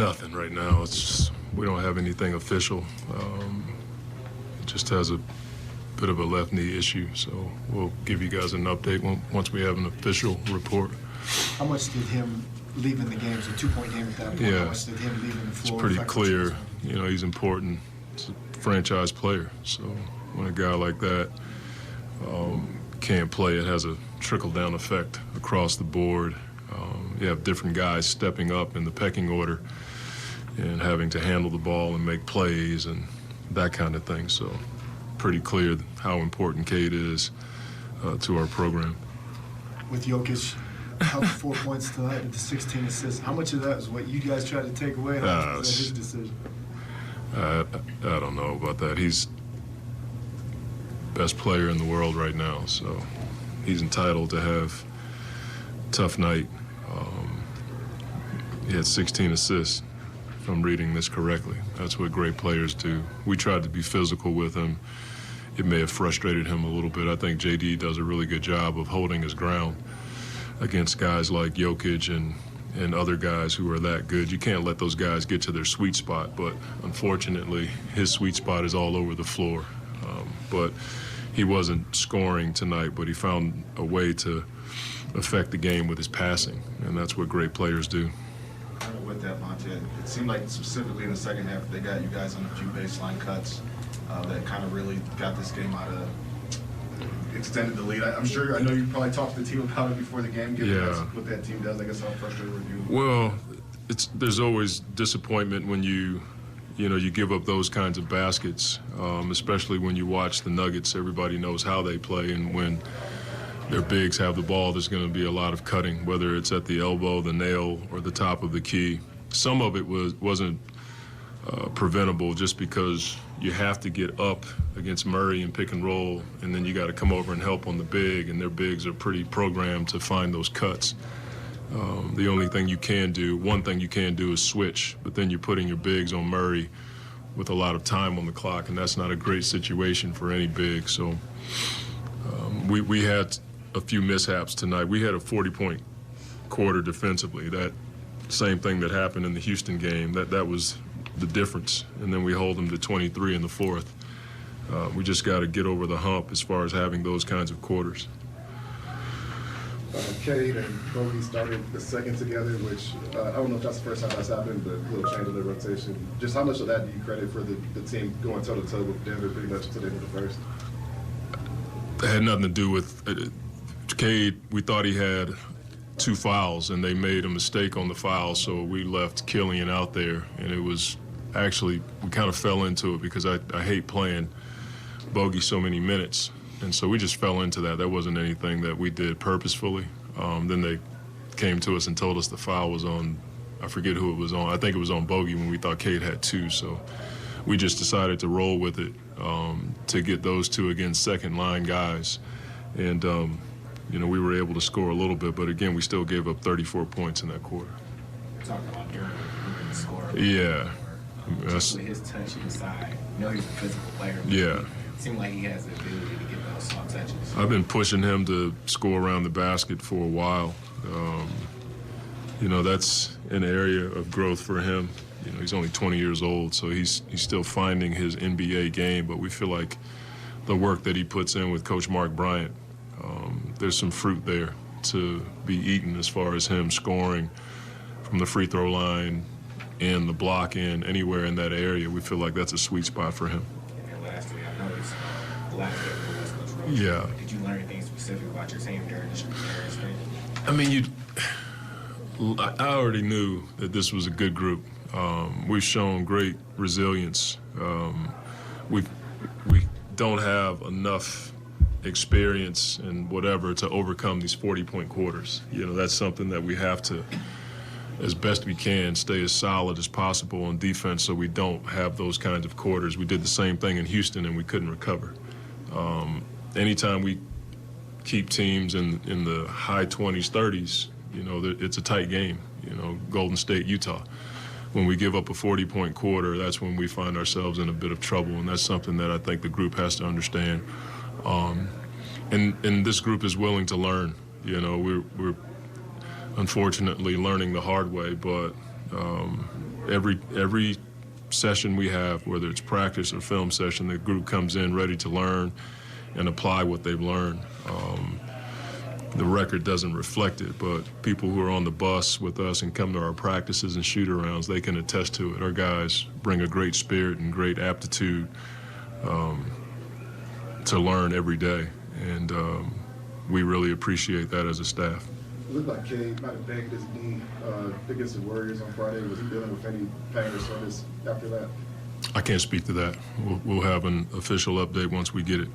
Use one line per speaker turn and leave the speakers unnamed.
Nothing right now. It's just, we don't have anything official. It just has a bit of a left knee issue, so we'll give you guys an update once we have an official report.
How much did him leaving the game, it was a 2-point game at that point,
Yeah.
how much did him leaving the floor?
It's pretty clear, you know, he's important. He's a franchise player, so when a guy like that can't play, it has a trickle-down effect across the board. You have different guys stepping up in the pecking order and having to handle the ball and make plays and that kind of thing. So pretty clear how important Cade is to our program.
With Jokic, how 4 points tonight with the 16 assists, how much of that is what you guys tried to take away? How much is that his decision?
I don't know about that. He's best player in the world right now, so he's entitled to have a tough night. He had 16 assists, if I'm reading this correctly. That's what great players do. We tried to be physical with him. It may have frustrated him a little bit. I think JD does a really good job of holding his ground against guys like Jokic and other guys who are that good. You can't let those guys get to their sweet spot, but unfortunately, his sweet spot is all over the floor. But he wasn't scoring tonight, but he found a way to affect the game with his passing, and that's what great players do.
With that, Monty, it seemed like specifically in the second half they got you guys on a few baseline cuts that kind of really got this game out of, extended the lead. I'm sure, I know you probably talked to the team about it before the game, given that's what that team does. I guess how frustrated were you?
Well, there's always disappointment when you give up those kinds of baskets, especially when you watch the Nuggets. Everybody knows how they play, and when their bigs have the ball, there's going to be a lot of cutting, whether it's at the elbow, the nail, or the top of the key. Some of it wasn't preventable just because you have to get up against Murray and pick and roll, and then you got to come over and help on the big, and their bigs are pretty programmed to find those cuts. The only thing you can do, one thing you can do is switch, but then you're putting your bigs on Murray with a lot of time on the clock, and that's not a great situation for any big. So we had a few mishaps tonight. We had a 40-point quarter defensively. That same thing that happened in the Houston game, that was the difference. And then we hold them to 23 in the fourth. We just got to get over the hump as far as having those kinds of quarters.
Cade and Bogey started the second together, which I don't know if that's the first time that's happened, but a little change of the rotation. Just how much of that do you credit for the team going toe-to-toe with Denver pretty much today for the first?
It had nothing to do with Cade. We thought he had 2 fouls, and they made a mistake on the foul, so we left Killian out there, and it was actually, we kind of fell into it because I hate playing Bogey so many minutes. And so we just fell into that. That wasn't anything that we did purposefully. Then they came to us and told us the foul was on, I forget who it was on. I think it was on Bogey when we thought Cade had 2. So we just decided to roll with it to get those 2 against second-line guys. And, we were able to score a little bit. But, again, we still gave up 34 points in that quarter.
You're talking about Derek moving the score.
Yeah.
Just with his touch inside. He's a physical player.
Yeah.
It seemed like he has the ability to get those soft touches.
I've been pushing him to score around the basket for a while. That's an area of growth for him. He's only 20 years old, so he's still finding his NBA game, but we feel like the work that he puts in with Coach Mark Bryant, there's some fruit there to be eaten as far as him scoring from the free throw line and the block in anywhere in that area. We feel like that's a sweet spot for him.
And lastly, I noticed the last game of the West Coast road.
Yeah.
Did you learn anything specific about your team during this training?
I mean, I already knew that this was a good group. We've shown great resilience. We don't have enough experience and whatever to overcome these 40-point quarters. That's something that we have to, as best we can, stay as solid as possible on defense so we don't have those kinds of quarters. We did the same thing in Houston and we couldn't recover. Anytime we keep teams in the high 20s, 30s, it's a tight game. Golden State, Utah. When we give up a 40-point quarter, that's when we find ourselves in a bit of trouble, and that's something that I think the group has to understand. And this group is willing to learn. We're unfortunately learning the hard way, but every session we have, whether it's practice or film session, the group comes in ready to learn and apply what they've learned. The record doesn't reflect it, but people who are on the bus with us and come to our practices and shoot-arounds, they can attest to it. Our guys bring a great spirit and great aptitude to learn every day, and we really appreciate that as a staff.
It looked like Cade might have banged his knee against the Warriors on Friday. Was he dealing with any pain or soreness after that?
I can't speak to that. We'll have an official update once we get it.